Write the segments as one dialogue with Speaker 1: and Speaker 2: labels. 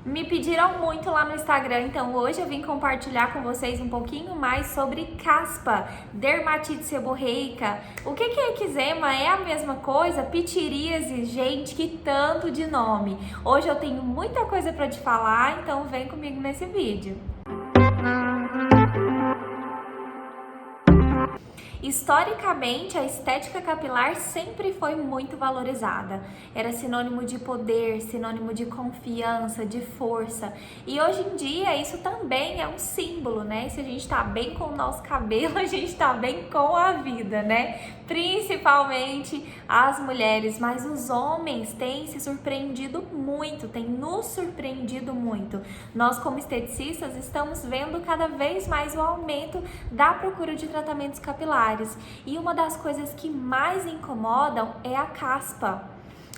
Speaker 1: Me pediram muito lá no Instagram, então hoje eu vim compartilhar com vocês um pouquinho mais sobre caspa, dermatite seborreica. O que é eczema? É a mesma coisa? Pitiríase, gente, que tanto de nome. Hoje eu tenho muita coisa para te falar, então vem comigo nesse vídeo. Historicamente, a estética capilar sempre foi muito valorizada. Era sinônimo de poder, sinônimo de confiança, de força. E hoje em dia, isso também é um símbolo, né? Se a gente tá bem com o nosso cabelo, a gente tá bem com a vida, né? Principalmente as mulheres, mas os homens têm se surpreendido muito, têm nos surpreendido muito. Nós, como esteticistas, estamos vendo cada vez mais o aumento da procura de tratamentos capilares. E uma das coisas que mais incomodam é a caspa.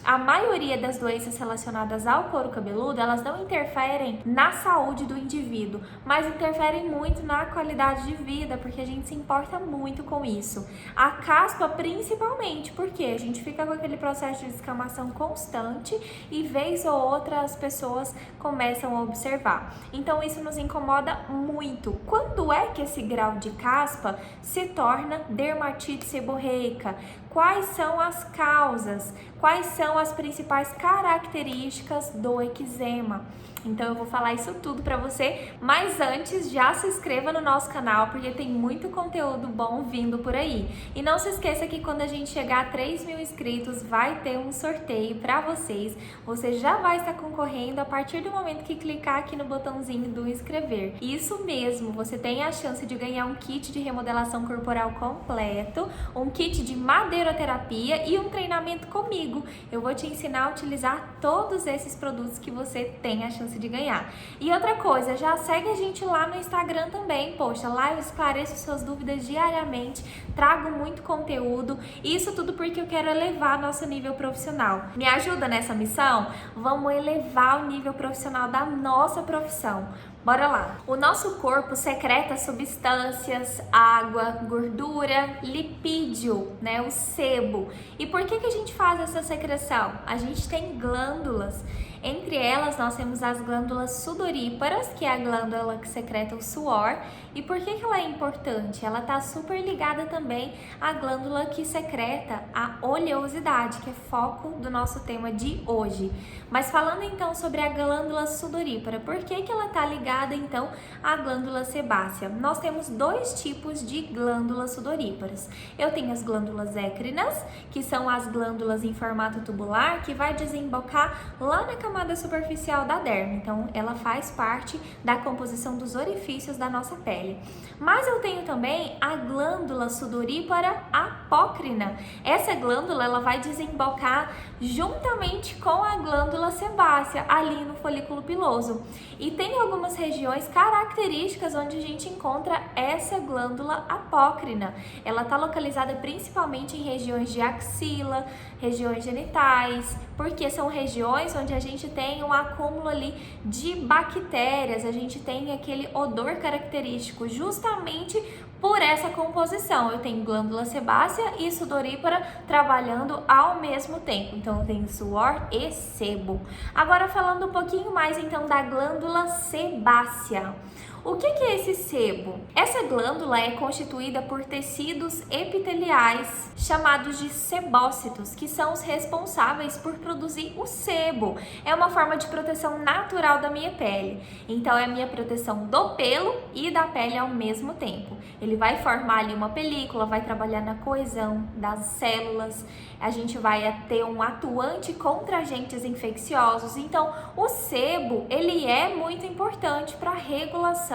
Speaker 1: A maioria das doenças relacionadas ao couro cabeludo, elas não interferem na saúde do indivíduo, mas interferem muito na qualidade de vida, porque a gente se importa muito com isso. A caspa principalmente, porque a gente fica com aquele processo de descamação constante e vez ou outra as pessoas começam a observar. Então isso nos incomoda muito. Quando é que esse grau de caspa se torna dermatite seborreica? Quais são as causas? Quais são as principais características do eczema? Então eu vou falar isso tudo para você, mas antes já se inscreva no nosso canal porque tem muito conteúdo bom vindo por aí. E não se esqueça que quando a gente chegar a 3.000 inscritos vai ter um sorteio para vocês. Você já vai estar concorrendo a partir do momento que clicar aqui no botãozinho do inscrever. Isso mesmo, você tem a chance de ganhar um kit de remodelação corporal completo, um kit de madeiroterapia e um treinamento comigo. Eu vou te ensinar a utilizar todos esses produtos que você tem a chance de ganhar. E outra coisa, já segue a gente lá no Instagram também, poxa, lá eu esclareço suas dúvidas diariamente, trago muito conteúdo, isso tudo porque eu quero elevar nosso nível profissional. Me ajuda nessa missão? Vamos elevar o nível profissional da nossa profissão. Bora lá! O nosso corpo secreta substâncias, água, gordura, lipídio, né? O sebo. E por que a gente faz essa secreção? A gente tem glândulas. Entre elas, nós temos as glândulas sudoríparas, que é a glândula que secreta o suor. E por que ela é importante? Ela está super ligada também à glândula que secreta a oleosidade, que é foco do nosso tema de hoje. Mas falando então sobre a glândula sudorípara, por que ela está ligada então à glândula sebácea? Nós temos dois tipos de glândulas sudoríparas. Eu tenho as glândulas écrinas, que são as glândulas em formato tubular, que vai desembocar lá na camada superficial da derme. Então, ela faz parte da composição dos orifícios da nossa pele. Mas eu tenho também a glândula sudorípara apócrina. Essa glândula, ela vai desembocar juntamente com a glândula sebácea, ali no folículo piloso. E tem algumas regiões características onde a gente encontra essa glândula apócrina. Ela está localizada principalmente em regiões de axila, regiões genitais, porque são regiões onde a gente tem um acúmulo ali de bactérias, a gente tem aquele odor característico justamente por essa composição. Eu tenho glândula sebácea e sudorípara trabalhando ao mesmo tempo. Então eu tenho suor e sebo. Agora falando um pouquinho mais então da glândula sebácea. O que é esse sebo? Essa glândula é constituída por tecidos epiteliais chamados de sebócitos, que são os responsáveis por produzir o sebo. É uma forma de proteção natural da minha pele. Então é a minha proteção do pelo e da pele ao mesmo tempo. Ele vai formar ali uma película, vai trabalhar na coesão das células. A gente vai ter um atuante contra agentes infecciosos. Então, o sebo, ele é muito importante para a regulação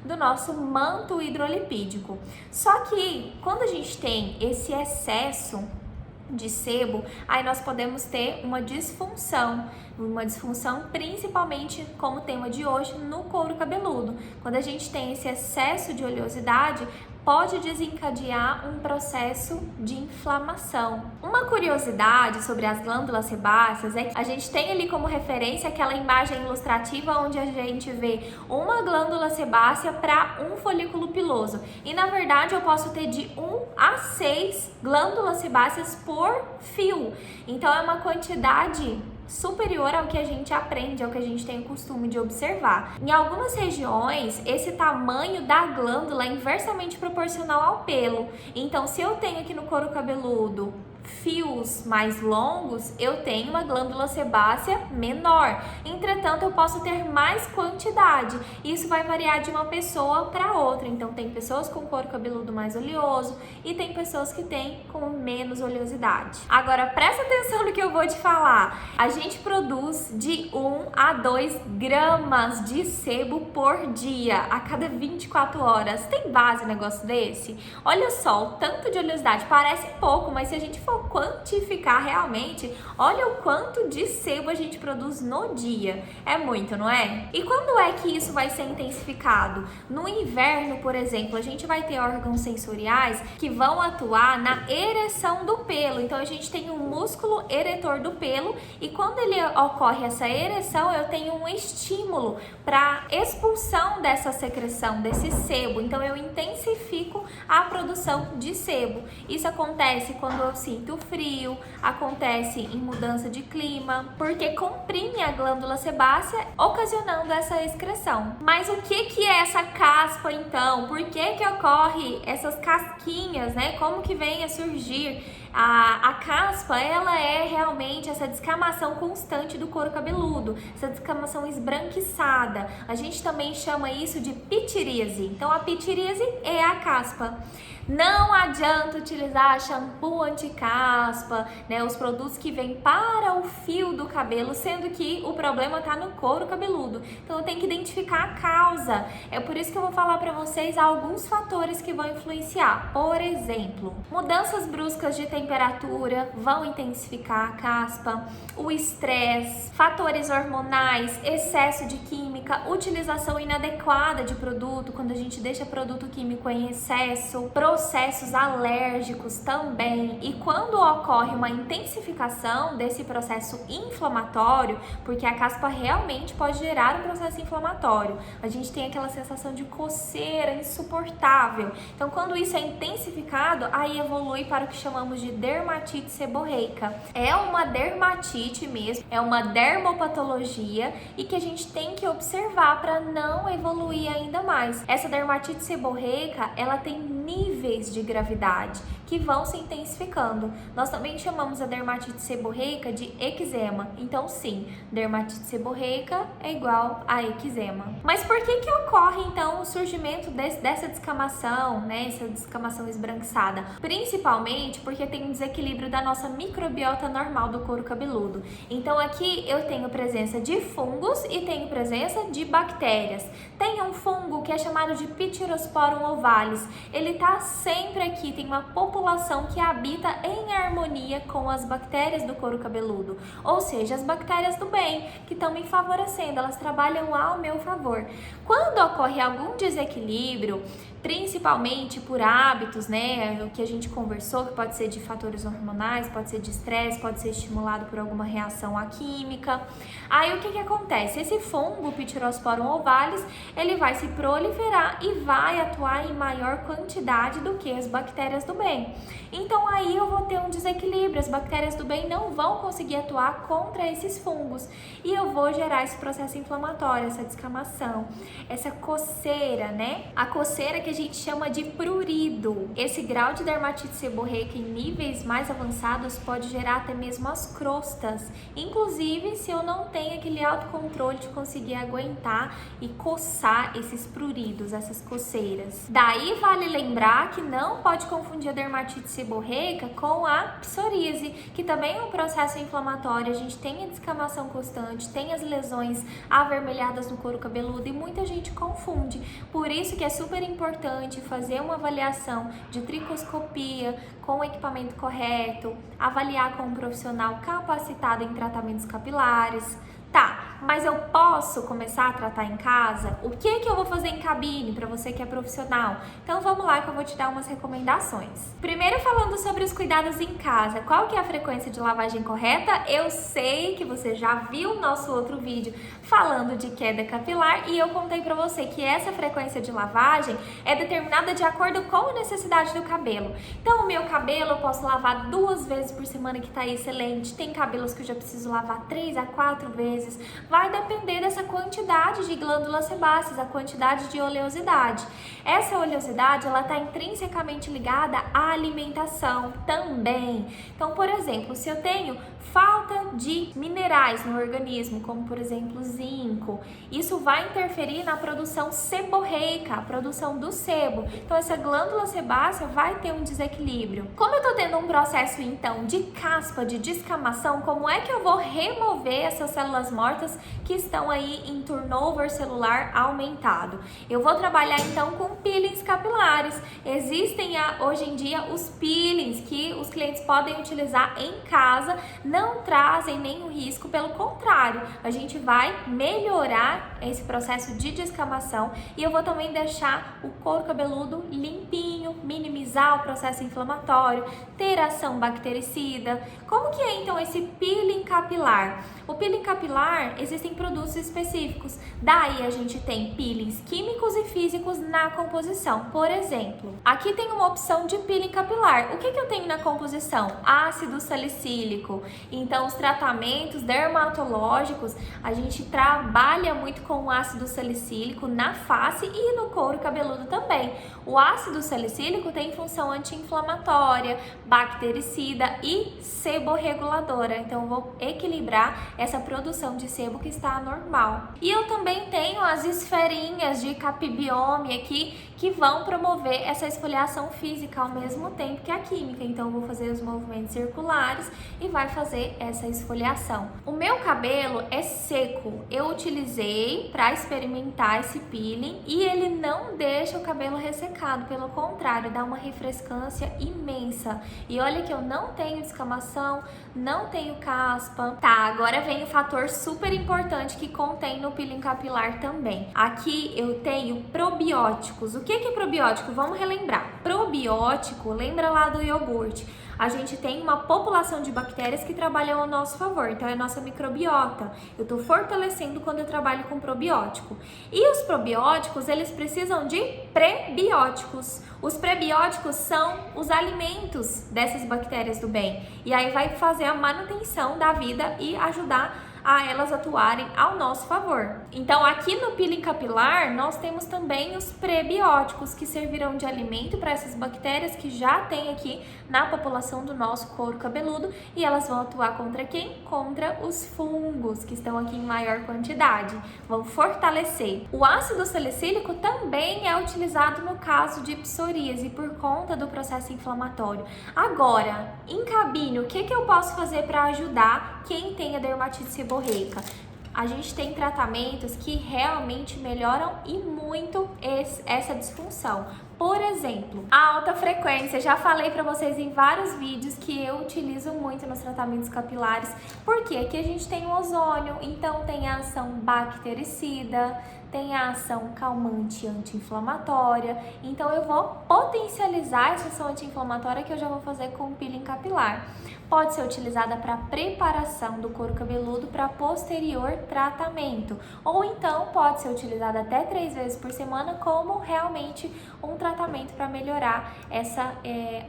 Speaker 1: do nosso manto hidrolipídico. Só que quando a gente tem esse excesso de sebo, aí nós podemos ter uma disfunção principalmente como tema de hoje no couro cabeludo. Quando a gente tem esse excesso de oleosidade, pode desencadear um processo de inflamação. Uma curiosidade sobre as glândulas sebáceas é que a gente tem ali como referência aquela imagem ilustrativa onde a gente vê uma glândula sebácea para um folículo piloso. E na verdade eu posso ter de 1 a 6 glândulas sebáceas por fio. Então é uma quantidade superior ao que a gente aprende, ao que a gente tem o costume de observar. Em algumas regiões, esse tamanho da glândula é inversamente proporcional ao pelo. Então, se eu tenho aqui no couro cabeludo fios mais longos, eu tenho uma glândula sebácea menor. Entretanto, eu posso ter mais quantidade. Isso vai variar de uma pessoa para outra. Então, tem pessoas com couro cabeludo mais oleoso e tem pessoas que têm com menos oleosidade. Agora, presta atenção no que eu vou te falar. A gente produz de 1 a 2 gramas de sebo por dia, a cada 24 horas. Tem base um negócio desse? Olha só, o tanto de oleosidade. Parece pouco, mas se a gente for quantificar realmente, olha o quanto de sebo a gente produz no dia. É muito, não é? E quando é que isso vai ser intensificado? No inverno, por exemplo, a gente vai ter órgãos sensoriais que vão atuar na ereção do pelo. Então a gente tem um músculo eretor do pelo e quando ele ocorre essa ereção, eu tenho um estímulo para expulsão dessa secreção, desse sebo. Então eu intensifico a produção de sebo. Isso acontece quando eu sinto frio, acontece em mudança de clima, porque comprime a glândula sebácea, ocasionando essa excreção. Mas o que é essa caspa então? Por que ocorre essas casquinhas, né? Como que vem a surgir? A caspa, ela é realmente essa descamação constante do couro cabeludo, essa descamação esbranquiçada. A gente também chama isso de pitiríase. Então, a pitiríase é a caspa. Não adianta utilizar shampoo anti-caspa, né, os produtos que vêm para o fio do cabelo, sendo que o problema está no couro cabeludo. Então eu tenho que identificar a causa. É por isso que eu vou falar para vocês alguns fatores que vão influenciar. Por exemplo, mudanças bruscas de temperatura vão intensificar a caspa, o estresse, fatores hormonais, excesso de química, utilização inadequada de produto, quando a gente deixa produto químico em excesso, processos alérgicos também. E quando ocorre uma intensificação desse processo inflamatório, porque a caspa realmente pode gerar um processo inflamatório, a gente tem aquela sensação de coceira insuportável. Então, quando isso é intensificado, aí evolui para o que chamamos de dermatite seborreica. É uma dermatite mesmo, é uma dermopatologia e que a gente tem que observar para não evoluir ainda mais. Essa dermatite seborreica, ela tem níveis de gravidade que vão se intensificando. Nós também chamamos a dermatite seborreica de eczema. Então, sim, dermatite seborreica é igual a eczema. Mas por que ocorre, então, o surgimento dessa descamação, né? Essa descamação esbranquiçada? Principalmente porque tem um desequilíbrio da nossa microbiota normal do couro cabeludo. Então, aqui eu tenho presença de fungos e tenho presença de bactérias. Tem um fungo que é chamado de Pityrosporum ovalis. Ele tá sempre aqui, tem uma população que habita em harmonia com as bactérias do couro cabeludo, ou seja, as bactérias do bem, que estão me favorecendo, elas trabalham ao meu favor. Quando ocorre algum desequilíbrio, principalmente por hábitos, né, o que a gente conversou, que pode ser de fatores hormonais, pode ser de estresse, pode ser estimulado por alguma reação à química. Aí o que acontece? Esse fungo, Pityrosporum ovalis, ele vai se proliferar e vai atuar em maior quantidade do que as bactérias do bem. Então aí eu vou ter um desequilíbrio, as bactérias do bem não vão conseguir atuar contra esses fungos e eu vou gerar esse processo inflamatório, essa descamação, essa coceira, né? A coceira que a gente chama de prurido. Esse grau de dermatite seborreica em níveis mais avançados pode gerar até mesmo as crostas, inclusive se eu não tenho aquele autocontrole de conseguir aguentar e coçar esses pruridos, essas coceiras. Daí vale lembrar que não pode confundir a dermatite seborreica com a psoríase, que também é um processo inflamatório. A gente tem a descamação constante, tem as lesões avermelhadas no couro cabeludo e muita gente confunde. Por isso que é super importante fazer uma avaliação de tricoscopia com o equipamento correto, avaliar com um profissional capacitado em tratamentos capilares, Tá, mas eu posso começar a tratar em casa? O que eu vou fazer em cabine para você que é profissional? Então vamos lá que eu vou te dar umas recomendações. Primeiro falando sobre os cuidados em casa, qual que é a frequência de lavagem correta? Eu sei que você já viu o nosso outro vídeo falando de queda capilar e eu contei para você que essa frequência de lavagem é determinada de acordo com a necessidade do cabelo. Então o meu cabelo eu posso lavar 2 vezes por semana, que tá excelente. Tem cabelos que eu já preciso lavar 3 a 4 vezes. Vai depender dessa quantidade de glândulas sebáceas, a quantidade de oleosidade. Essa oleosidade, ela está intrinsecamente ligada à alimentação também. Então, por exemplo, se eu tenho falta de minerais no organismo, como por exemplo zinco, isso vai interferir na produção seborreica, a produção do sebo. Então, essa glândula sebácea vai ter um desequilíbrio. Como eu estou tendo um processo então de caspa, de descamação, como é que eu vou remover essas células mortas que estão aí em turnover celular aumentado? Eu vou trabalhar então com peelings capilares. Existem hoje em dia os peelings que os clientes podem utilizar em casa, não trazem nenhum risco, pelo contrário, a gente vai melhorar esse processo de descamação e eu vou também deixar o couro cabeludo limpinho, minimizar o processo inflamatório, ter ação bactericida. Como que é então esse peeling capilar? O peeling capilar, existem produtos específicos, daí a gente tem peelings químicos e físicos na composição. Por exemplo, aqui tem uma opção de peeling capilar. O que eu tenho na composição? Ácido salicílico. Então, os tratamentos dermatológicos, a gente trabalha muito com o ácido salicílico na face e no couro cabeludo também. O ácido salicílico tem função anti-inflamatória, bactericida e seborreguladora. Então, eu vou equilibrar essa produção de sebo que está anormal. E eu também tenho as esferinhas de capibiome aqui que vão promover essa esfoliação física ao mesmo tempo que a química. Então eu vou fazer os movimentos circulares e vai fazer essa esfoliação. O meu cabelo é seco. Eu utilizei para experimentar esse peeling e ele não deixa o cabelo ressecado, pelo contrário, dá uma refrescância imensa. E olha que eu não tenho descamação, não tenho caspa. Tá, agora vem o fator super importante que contém no peeling capilar também. Aqui eu tenho probióticos. O que é probiótico? Vamos relembrar. Probiótico, lembra lá do iogurte. A gente tem uma população de bactérias que trabalham ao nosso favor, então é a nossa microbiota. Eu estou fortalecendo quando eu trabalho com probiótico. E os probióticos, eles precisam de prebióticos. Os prebióticos são os alimentos dessas bactérias do bem. E aí vai fazer a manutenção da vida e ajudar a elas atuarem ao nosso favor. Então, aqui no peeling capilar, nós temos também os prebióticos que servirão de alimento para essas bactérias que já tem aqui na população do nosso couro cabeludo e elas vão atuar contra quem? Contra os fungos que estão aqui em maior quantidade. Vão fortalecer. O ácido salicílico também é utilizado no caso de psoríase por conta do processo inflamatório. Agora, em cabine, o que eu posso fazer para ajudar quem tem a dermatite seborreica? A gente tem tratamentos que realmente melhoram e muito essa disfunção. Por exemplo, a alta frequência, já falei para vocês em vários vídeos que eu utilizo muito nos tratamentos capilares, porque aqui a gente tem o ozônio, então tem a ação bactericida, tem a ação calmante anti-inflamatória, então eu vou potencializar essa ação anti-inflamatória que eu já vou fazer com o peeling capilar. Pode ser utilizada para preparação do couro cabeludo para posterior tratamento, ou então pode ser utilizada até 3 vezes por semana como realmente um tratamento para melhorar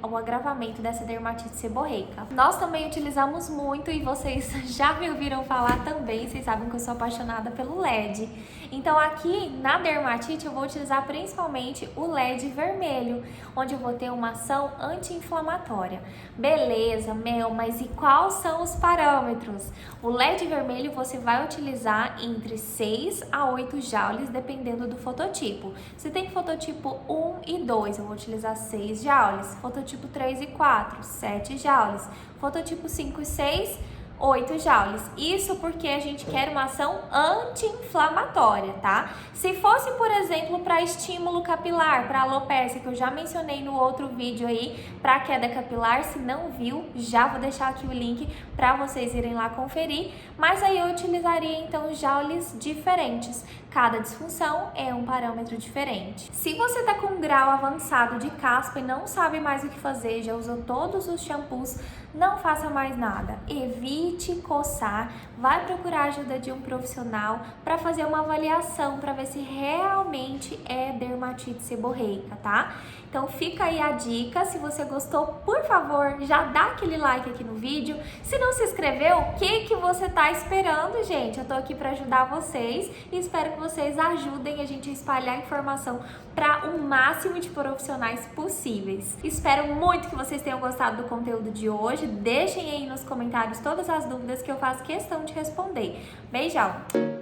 Speaker 1: o agravamento dessa dermatite seborreica. Nós também utilizamos muito, e vocês já me ouviram falar também, vocês sabem que eu sou apaixonada pelo LED. Então aqui na dermatite eu vou utilizar principalmente o LED vermelho, onde eu vou ter uma ação anti-inflamatória. Beleza, Mel, mas e quais são os parâmetros? O LED vermelho você vai utilizar entre 6 a 8 joules, dependendo do fototipo. Se tem fototipo 1 e 2, eu vou utilizar 6 joules. Fototipo 3 e 4, 7 joules. Fototipo 5 e 6, 8 joules. Isso porque a gente quer uma ação anti-inflamatória, tá? Se fosse, por exemplo, para estímulo capilar, para alopécia, que eu já mencionei no outro vídeo aí, para queda capilar, se não viu, já vou deixar aqui o link para vocês irem lá conferir, mas aí eu utilizaria então joules diferentes. Cada disfunção é um parâmetro diferente. Se você tá com um grau avançado de caspa e não sabe mais o que fazer, já usou todos os shampoos, não faça mais nada. Evite coçar, vai procurar a ajuda de um profissional para fazer uma avaliação para ver se realmente é dermatite seborreica, tá? Então fica aí a dica. Se você gostou, por favor, já dá aquele like aqui no vídeo. Se não se inscreveu, o que você tá esperando, gente? Eu tô aqui para ajudar vocês e espero que vocês ajudem a gente a espalhar informação para o máximo de profissionais possíveis. Espero muito que vocês tenham gostado do conteúdo de hoje. Deixem aí nos comentários todas as dúvidas que eu faço questão de responder. Beijão!